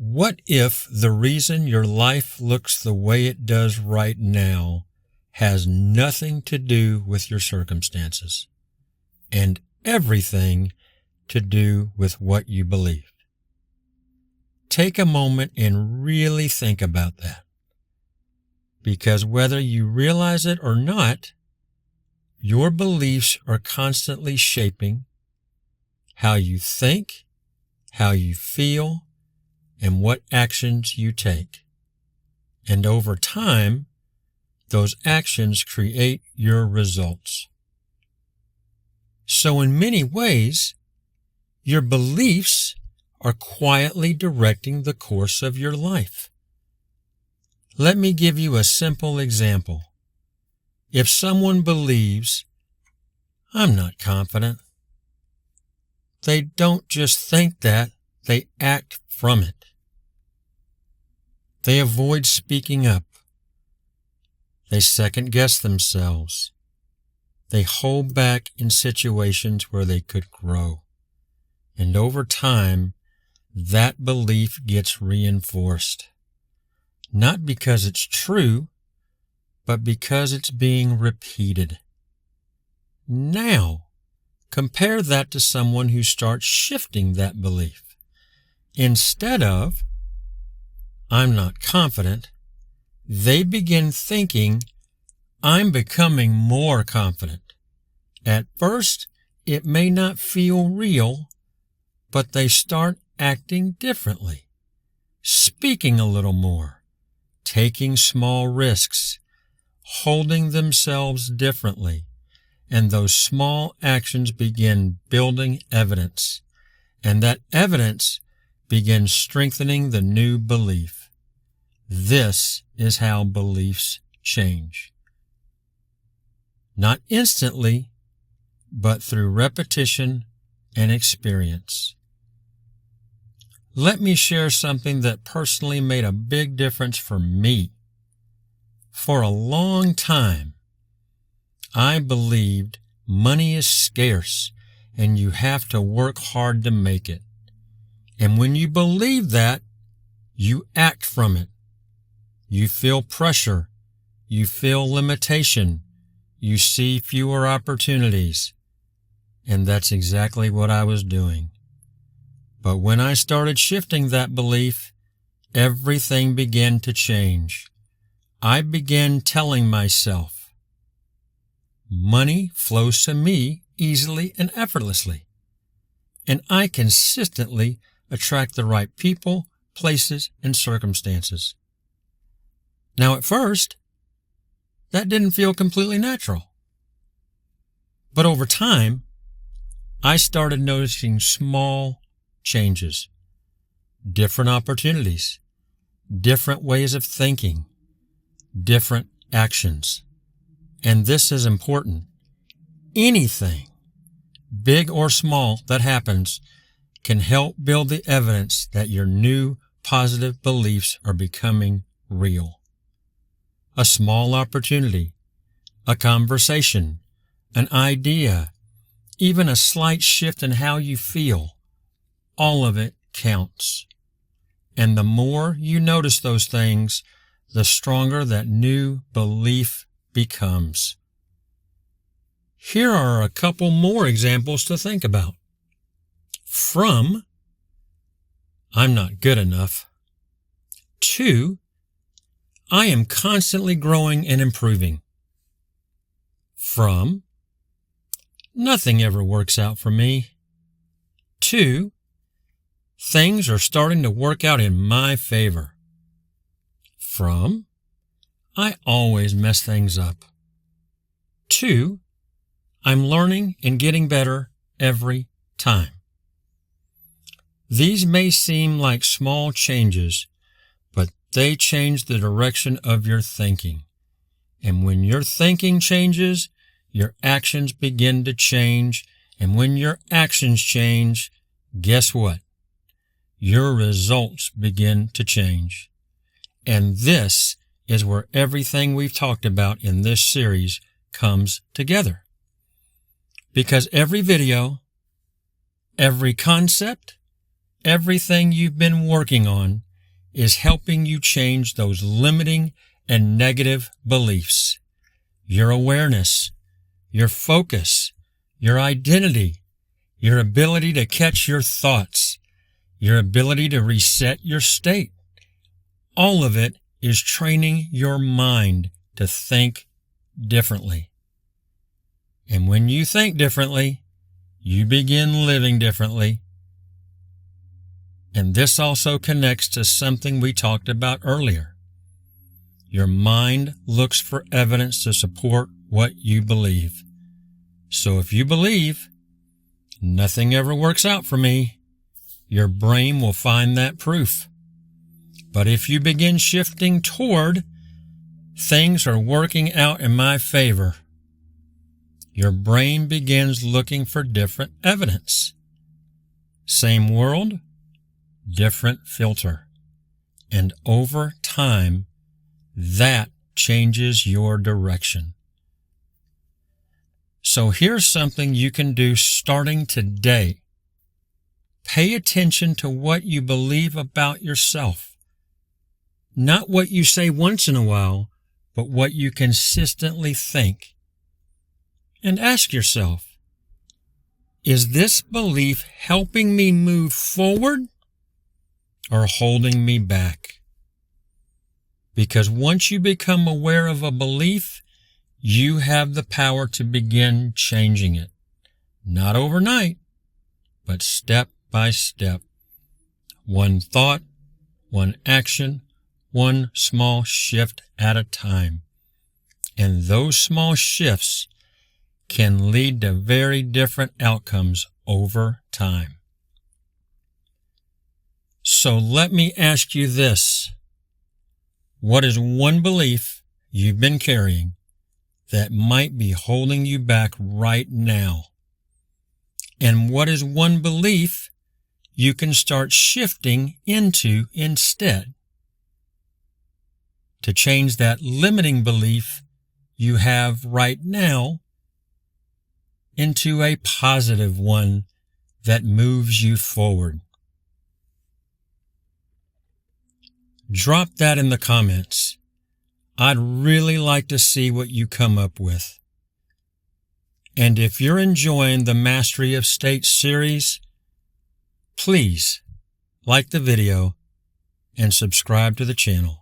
What if the reason your life looks the way it does right now has nothing to do with your circumstances and everything to do with what you believe? Take a moment and really think about that. Because whether you realize it or not, your beliefs are constantly shaping how you think, how you feel, and what actions you take. And over time, those actions create your results. So in many ways, your beliefs are quietly directing the course of your life. Let me give you a simple example. If someone believes, "I'm not confident," they don't just think that, they act from it. They avoid speaking up. They second-guess themselves. They hold back in situations where they could grow. And over time, that belief gets reinforced. Not because it's true, but because it's being repeated. Now, compare that to someone who starts shifting that belief. Instead of, "I'm not confident," they begin thinking, "I'm becoming more confident." At first, it may not feel real, but they start acting differently, speaking a little more, taking small risks, holding themselves differently, and those small actions begin building evidence, and that evidence begins strengthening the new belief. This is how beliefs change. Not instantly, but through repetition and experience. Let me share something that personally made a big difference for me. For a long time, I believed money is scarce and you have to work hard to make it. And when you believe that, you act from it. You feel pressure. You feel limitation. You see fewer opportunities. And that's exactly what I was doing. But when I started shifting that belief, everything began to change. I began telling myself, money flows to me easily and effortlessly, and I consistently attract the right people, places, and circumstances. Now, at first, that didn't feel completely natural. But over time, I started noticing small changes, different opportunities, different ways of thinking, different actions. And this is important. Anything, big or small, that happens can help build the evidence that your new positive beliefs are becoming real. A small opportunity, a conversation, an idea, even a slight shift in how you feel, all of it counts. And the more you notice those things, the stronger that new belief becomes. Here are a couple more examples to think about. From, "I'm not good enough," to, "I am constantly growing and improving." From, "Nothing ever works out for me," to, "Things are starting to work out in my favor." From, "I always mess things up," to, "I'm learning and getting better every time." These may seem like small changes, but they change the direction of your thinking. And when your thinking changes, your actions begin to change. And when your actions change, guess what? Your results begin to change. And this is where everything we've talked about in this series comes together. Because every video, every concept, everything you've been working on is helping you change those limiting and negative beliefs. Your awareness, your focus, your identity, your ability to catch your thoughts, your ability to reset your state. All of it is training your mind to think differently. And when you think differently, you begin living differently. And this also connects to something we talked about earlier. Your mind looks for evidence to support what you believe. So if you believe, nothing ever works out for me, your brain will find that proof. But if you begin shifting toward, things are working out in my favor, your brain begins looking for different evidence. Same world, different filter. And over time, that changes your direction. So here's something you can do starting today. Pay attention to what you believe about yourself. Not what you say once in a while, but what you consistently think. And ask yourself, is this belief helping me move forward or holding me back? Because once you become aware of a belief, you have the power to begin changing it. Not overnight, but step by step. One thought, one action, one small shift at a time. And those small shifts can lead to very different outcomes over time. So let me ask you this. What is one belief you've been carrying that might be holding you back right now? And what is one belief you can start shifting into instead to change that limiting belief you have right now into a positive one that moves you forward? Drop that in the comments. I'd really like to see what you come up with. And if you're enjoying the Mastery of State series, please like the video and subscribe to the channel.